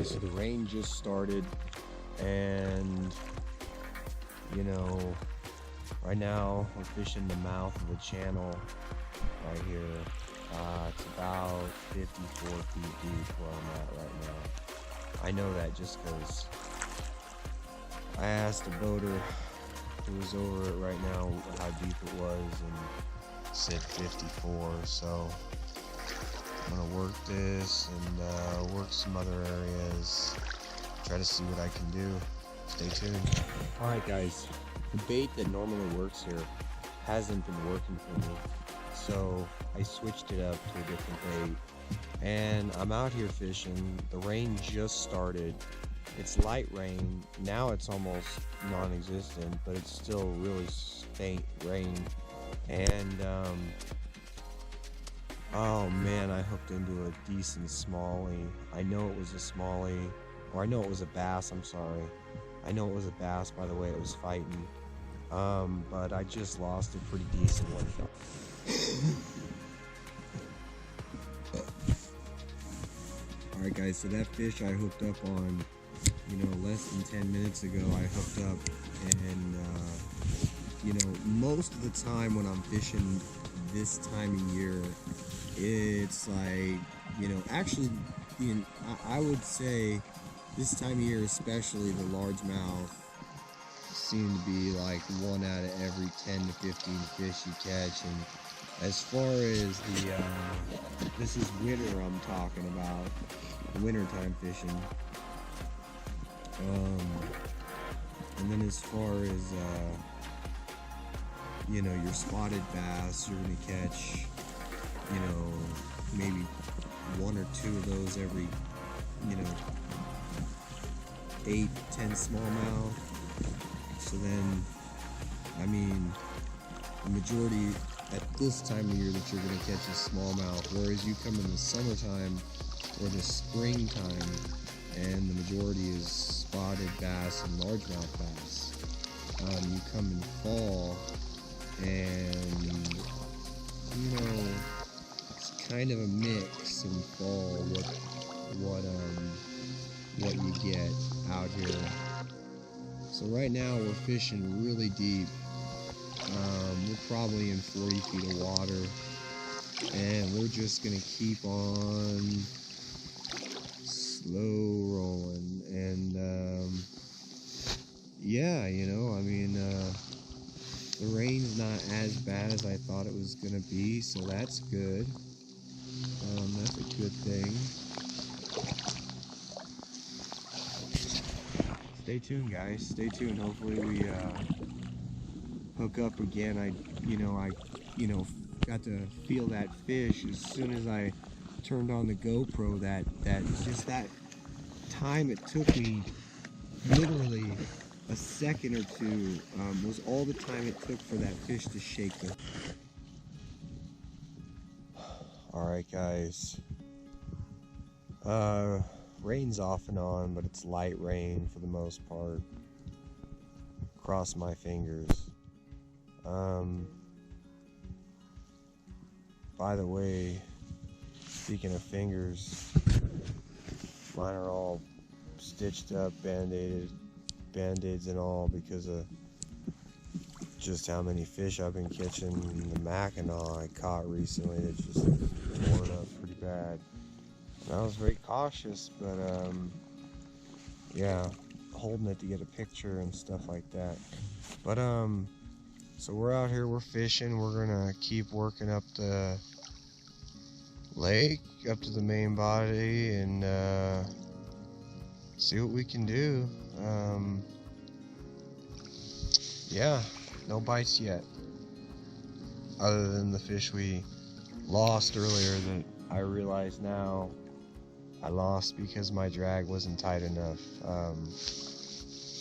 guys, so the rain just started, and you know, right now we're fishing the mouth of the channel right here. It's about 54 feet deep where I'm at right now. I know that just because I asked a boater who was over it right now how deep it was and said 54, so I'm gonna work this and work some other areas, try to see what I can do. Stay tuned. Alright guys, the bait that normally works here hasn't been working for me, so I switched it up to a different bait, and I'm out here fishing. The rain just started. It's light rain. Now it's almost non-existent, but it's still really faint rain. And oh man, I hooked into a decent smallie. I know it was a smallie, or I know it was a bass, I'm sorry. I know it was a bass by the way it was fighting. But I just lost a pretty decent one. Alright guys, so that fish I hooked up on, you know, less than 10 minutes ago, I hooked up, and you know, most of the time when I'm fishing this time of year, it's like, you know, actually, I would say this time of year especially, the largemouth seem to be like 1 out of every 10 to 15 fish you catch. And as far as the, this is winter I'm talking about, wintertime fishing. And then as far as, you know, your spotted bass, you're going to catch, you know, maybe 1 or 2 of those every, you know, 8, 10 smallmouth. So then, I mean, the majority at this time of year that you're going to catch is smallmouth, whereas you come in the summertime or the springtime, and the majority is spotted bass and largemouth bass. You come in fall, and you know, it's kind of a mix in fall what you get out here. So right now we're fishing really deep. We're probably in 40 feet of water, and we're just gonna keep on slow rolling. And yeah, you know, I mean, the rain's not as bad as I thought it was gonna be, so that's good. That's a good thing. Stay tuned, guys. Stay tuned. Hopefully we hook up again. I got to feel that fish as soon as I turned on the GoPro. That time it took me, literally a second or two, was all the time it took for that fish to shake the. All right, guys. Rain's off and on, but it's light rain for the most part. Cross my fingers. By the way, speaking of fingers, mine are all stitched up, band-aids and all, because of just how many fish I've been catching. The Mackinaw I caught recently, it just torn up pretty bad. And I was very cautious, but yeah, holding it to get a picture and stuff like that. But so we're out here, we're fishing. We're gonna keep working up the lake, up to the main body, and see what we can do. Yeah, no bites yet, other than the fish we lost earlier that I realize now I lost because my drag wasn't tight enough.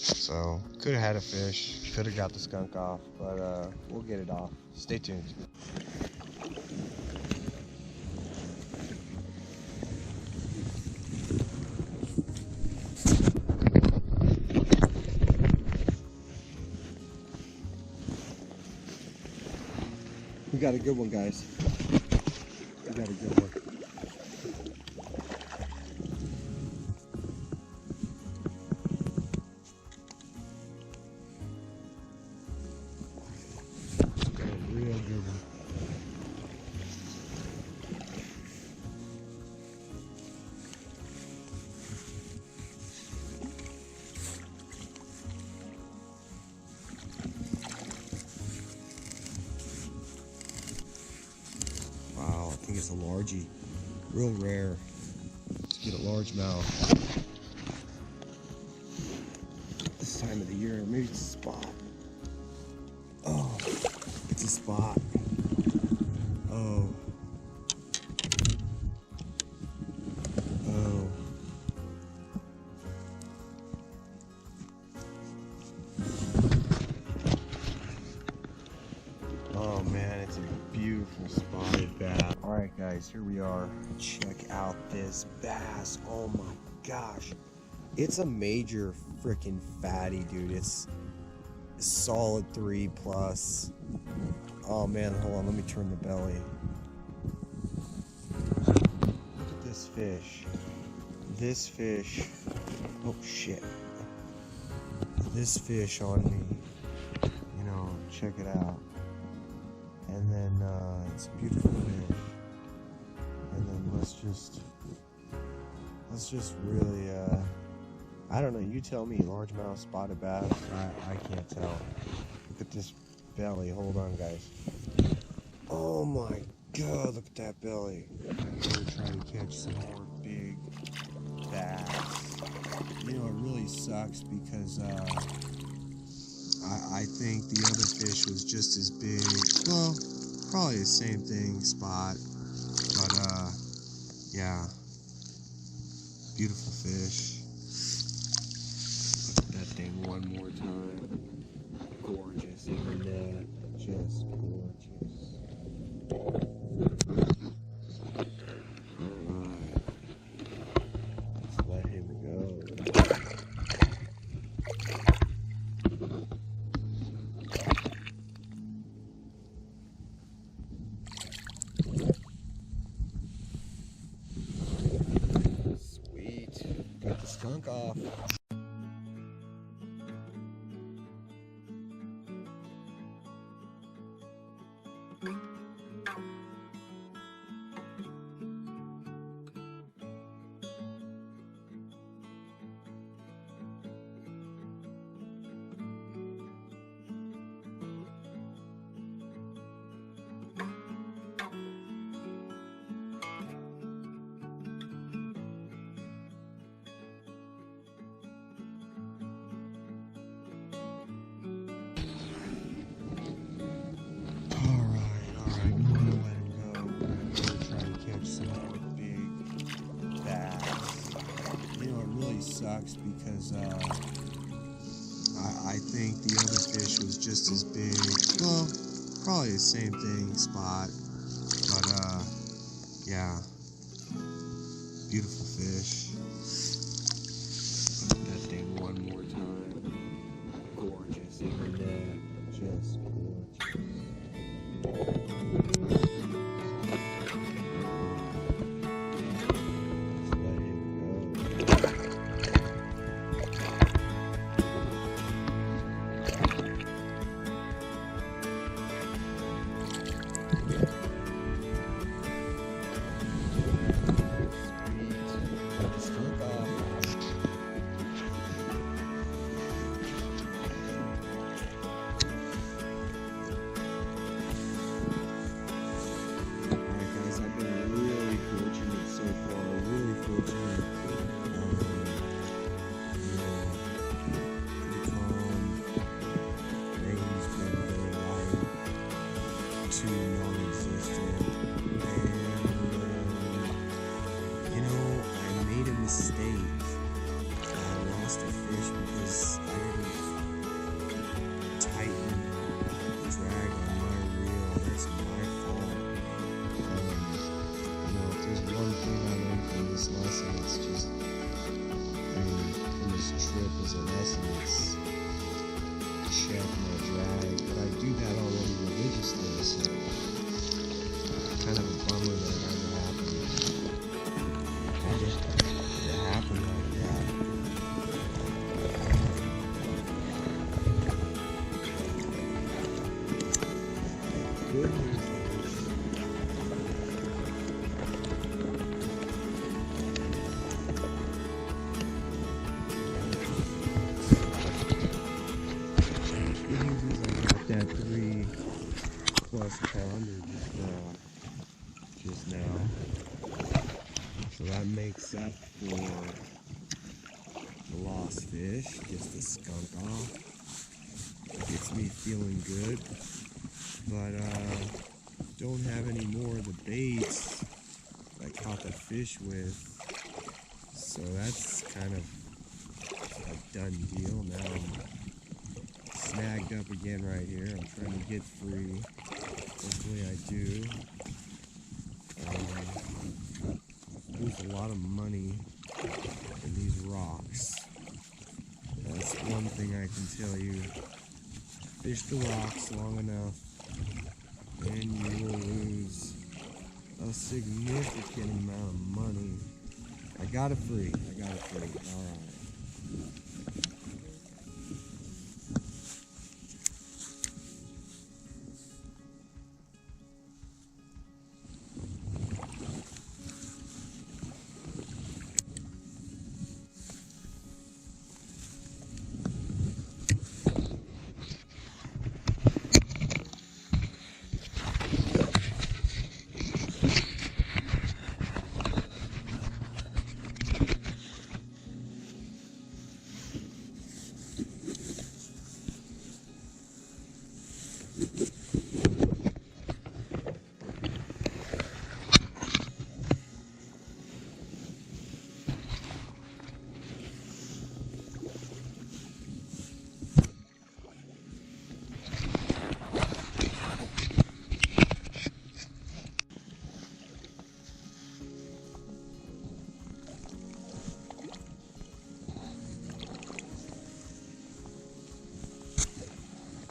So could have had a fish, could have got the skunk off, but we'll get it off. Stay tuned. We got a good one, guys. We got a good one. think it's a largie. Real rare to get a largemouth this time of the year. Maybe it's a spot. Oh, it's a spot. Oh. Oh. Oh man, it's a beautiful spotted bass. Alright guys, here we are. Check out this bass. Oh my gosh. It's a major freaking fatty, dude. It's a solid 3+. Oh man, hold on, let me turn the belly. Look at this fish. This fish. Oh shit. This fish on me. You know, check it out. And then it's a beautiful fish. And then let's just really I don't know, you tell me, largemouth, spotted bass, I can't tell. Look at this belly. Hold on guys. Oh my god, look at that belly. I'm gonna try to catch some more big bass. You know, it really sucks because I think the other fish was just as big. Well, probably the same thing, spot. But yeah. Beautiful fish. Look at that thing one more time. Gorgeous, even that. Just gorgeous. Alright. Let's let him go. Sweet. Got the skunk off. Sucks because I think the other fish was just as big. Well, probably the same thing, spot. But yeah, beautiful fish. Look at that thing one more time. Gorgeous, even that. Just gorgeous. Non-existent, and you know, I made a mistake. I lost a fish because I didn't tighten the drag on my reel. That's my fault. You know, if there's one thing I learned from this lesson, it's just, I mean, from this trip as a lesson, it's check my drag, but I do that already religiously, so kind of a bummer that it ever happened. It happened like that. Good news is, I got that 3+ pounder just just now. So that makes up for the lost fish. Gets the skunk off. Gets me feeling good. But don't have any more of the baits I caught the fish with. So that's kind of a done deal. Now I'm snagged up again right here. I'm trying to get free. Hopefully I do. Lose a lot of money in these rocks. That's one thing I can tell you. Fish the rocks long enough and you will lose a significant amount of money. I got it free. Alright.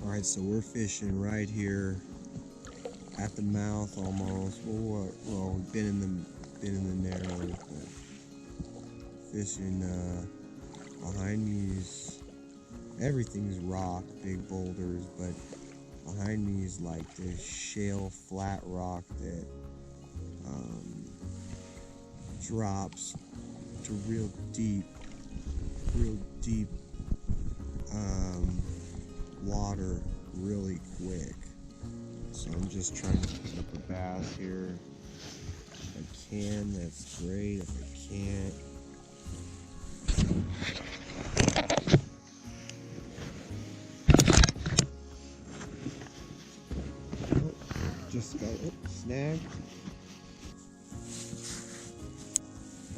Alright, so we're fishing right here at the mouth almost. Well, we've been in the narrow, but fishing behind me is everything's rock, big boulders, but behind me is like this shale flat rock that drops to real deep water really quick. So I'm just trying to pick up a bass here. If I can, that's great. If I can't, just got snagged.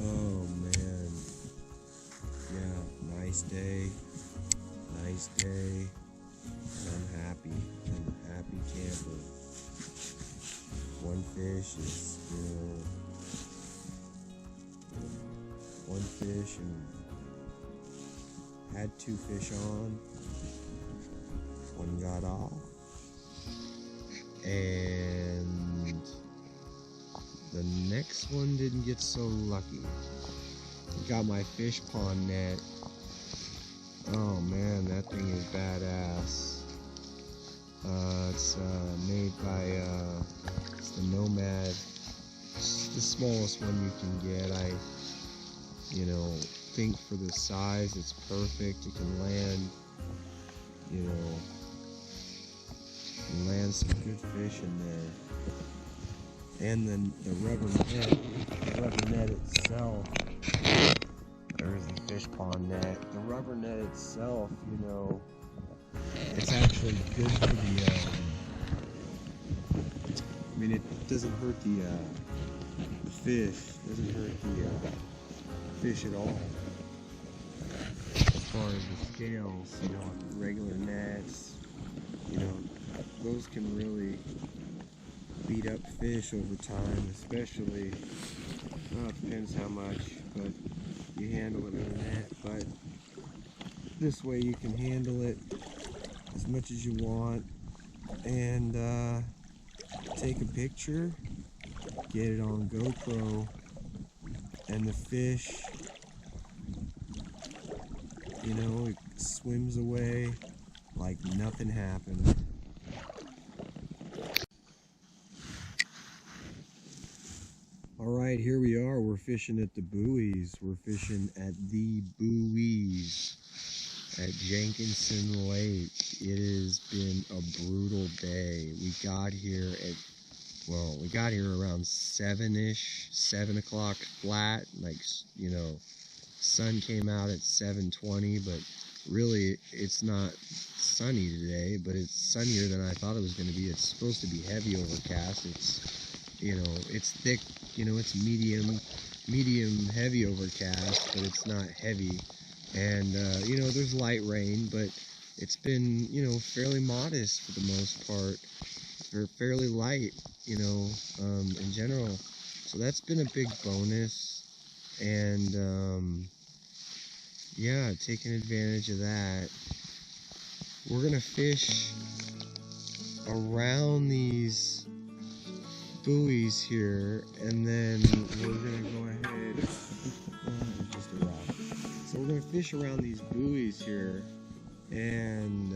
Oh man, yeah, nice day. I'm happy camper. One fish is still one fish, and had two fish on. One got off, and the next one didn't get so lucky. Got my fish pond net. Oh man, that thing is badass. It's made by it's the Nomad. It's the smallest one you can get. I think for the size it's perfect. You can land, land some good fish in there. And then the rubber net itself. There's the fish pond net. The rubber net itself, it's actually good for the, it doesn't hurt the fish. It doesn't hurt the fish at all. As far as the scales, regular nets, those can really beat up fish over time, especially, it depends how much, but you handle it with a net. But this way you can handle it as much as you want and take a picture, get it on GoPro, and the fish, it swims away like nothing happened. Alright, here we are. We're fishing at the buoys. We're fishing at the buoys at Jenkinson Lake. It has been a brutal day. We got here at well, we got here around 7-ish, 7 o'clock flat, like, you know, sun came out at 7:20, but really it's not sunny today, but it's sunnier than I thought it was going to be. It's supposed to be heavy overcast. It's, you know, it's thick, you know, it's medium heavy overcast, but it's not heavy. And you know, there's light rain, but it's been, you know, fairly modest for the most part, or fairly light, you know, in general. So that's been a big bonus. And yeah, taking advantage of that. We're gonna fish around these buoys here, and then we're gonna go ahead. Just a rock. So we're gonna fish around these buoys here, and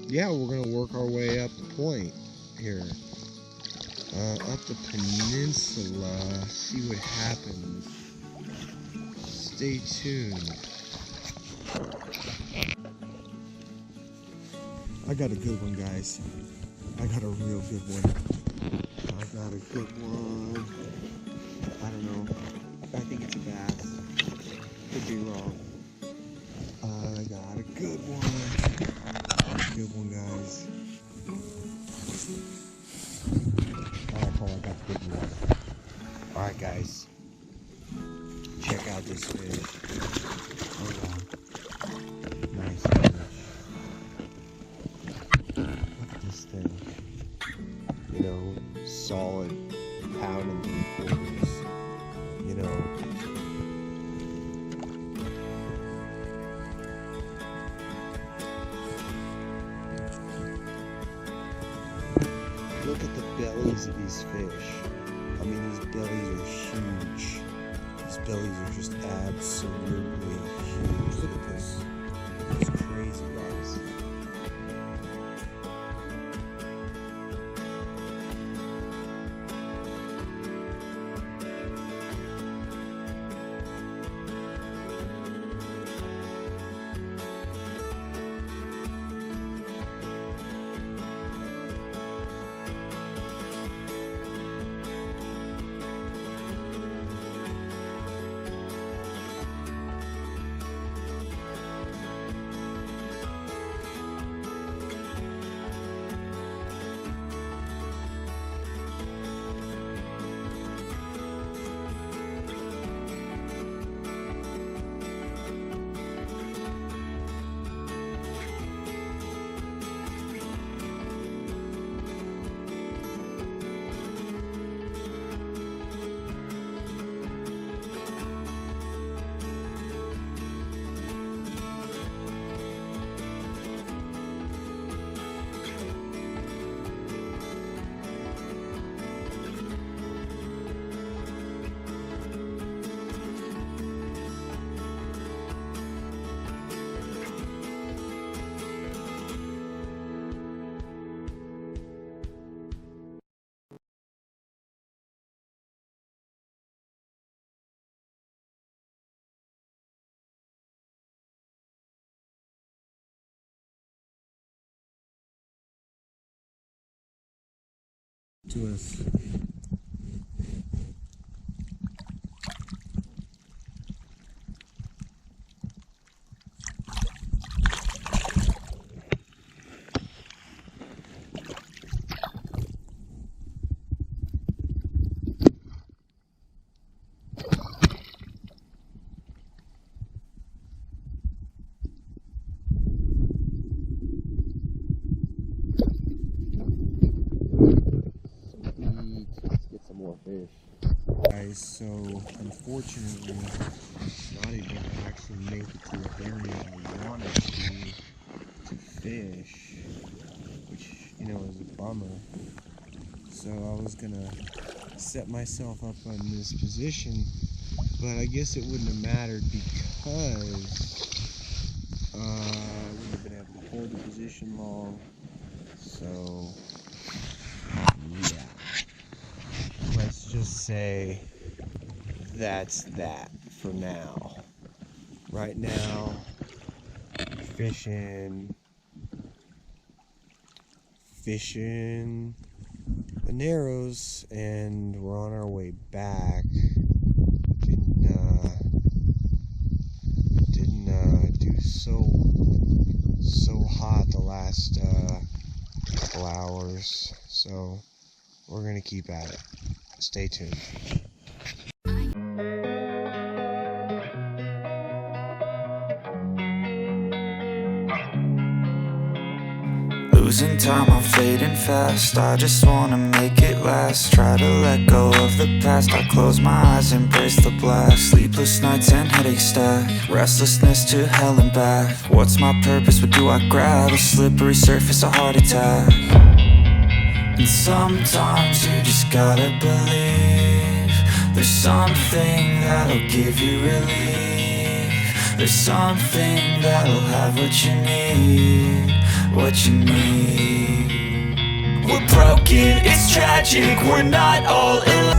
yeah, we're gonna work our way up the point here, up the peninsula. See what happens. Stay tuned. I got a good one, guys. I got a real good one. I got a good one. I don't know. I think it's a bass. Could be wrong. I got a good one. Good one, guys. Alright, Paul, I got the big one. Alright, guys. Check out this fish. Hold on. Nice fish. Look at this thing. You know, solid pound and 3/4. You know. Look at the bellies of these fish. I mean, these bellies are huge. These bellies are just absolutely huge. Look at this. It's crazy, guys. To us. Let's get some more fish. Guys, so unfortunately, not able to actually make it to the area I wanted to fish, which, you know, is a bummer. So I was gonna set myself up on this position, but I guess it wouldn't have mattered because I wouldn't have been able to hold the position long. So yeah, let's just say that's that for now. Right now, fishing fishing the Narrows, and we're on our way back. Didn't do so hot the last couple hours, so we're gonna keep at it. Stay tuned. Losing time, I'm fading fast. I just wanna make it last. Try to let go of the past. I close my eyes, embrace the blast. Sleepless nights and headaches stack. Restlessness to hell and back. What's my purpose? What do I grab? A slippery surface, a heart attack. And sometimes you just gotta believe there's something that'll give you relief. There's something that'll have what you need. What you need. We're broken, it's tragic, we're not all alive.